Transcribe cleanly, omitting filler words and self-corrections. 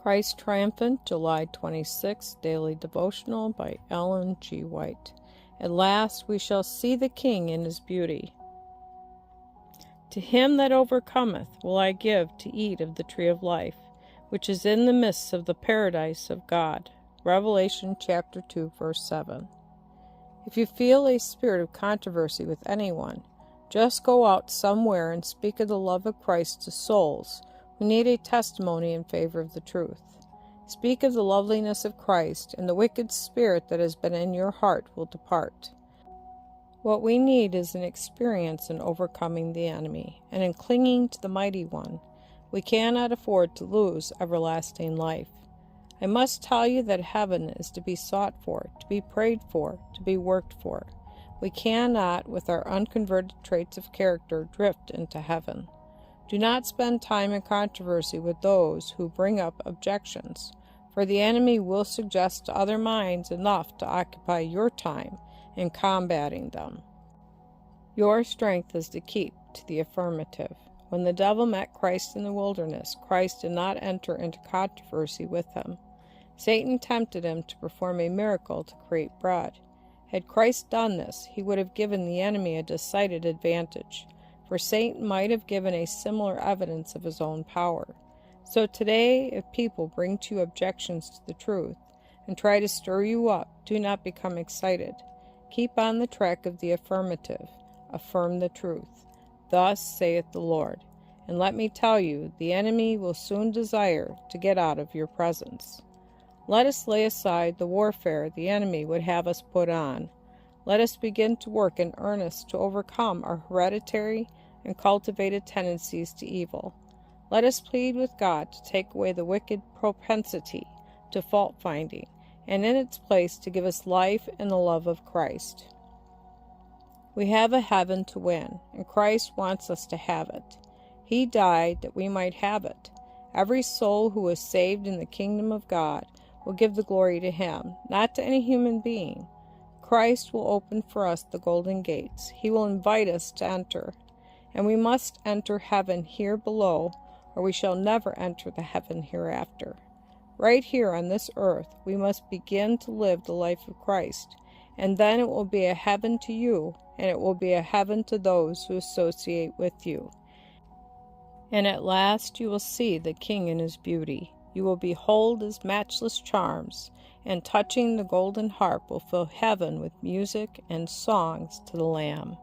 Christ Triumphant, July 26, Daily Devotional by Ellen G. White. At last we shall see the King in his beauty. To him that overcometh will I give to eat of the tree of life, which is in the midst of the paradise of God. Revelation chapter 2, verse 7. If you feel a spirit of controversy with anyone, just go out somewhere and speak of the love of Christ to souls who need a testimony in favor of the truth. Speak of the loveliness of Christ, and the wicked spirit that has been in your heart will depart. What we need is an experience in overcoming the enemy, and in clinging to the mighty one. We cannot afford to lose everlasting life. I must tell you that heaven is to be sought for, to be prayed for, to be worked for. We cannot, with our unconverted traits of character, drift into heaven. Do not spend time in controversy with those who bring up objections, for the enemy will suggest to other minds enough to occupy your time in combating them. Your strength is to keep to the affirmative. When the devil met Christ in the wilderness, Christ did not enter into controversy with him. Satan tempted him to perform a miracle to create bread. Had Christ done this, he would have given the enemy a decided advantage, for Satan might have given a similar evidence of his own power. So today, if people bring to you objections to the truth and try to stir you up, do not become excited. Keep on the track of the affirmative. Affirm the truth. Thus saith the Lord. And let me tell you, the enemy will soon desire to get out of your presence. Let us lay aside the warfare the enemy would have us put on. Let us begin to work in earnest to overcome our hereditary and cultivated tendencies to evil. Let us plead with God to take away the wicked propensity to fault-finding, and in its place to give us life and the love of Christ. We have a heaven to win, and Christ wants us to have it. He died that we might have it. Every soul who is saved in the kingdom of God will give the glory to Him, not to any human being. Christ will open for us the golden gates. He will invite us to enter. And we must enter heaven here below, or we shall never enter the heaven hereafter. Right here on this earth, we must begin to live the life of Christ, and then it will be a heaven to you, and it will be a heaven to those who associate with you. And at last you will see the King in his beauty. You will behold his matchless charms, and touching the golden harp will fill heaven with music and songs to the Lamb.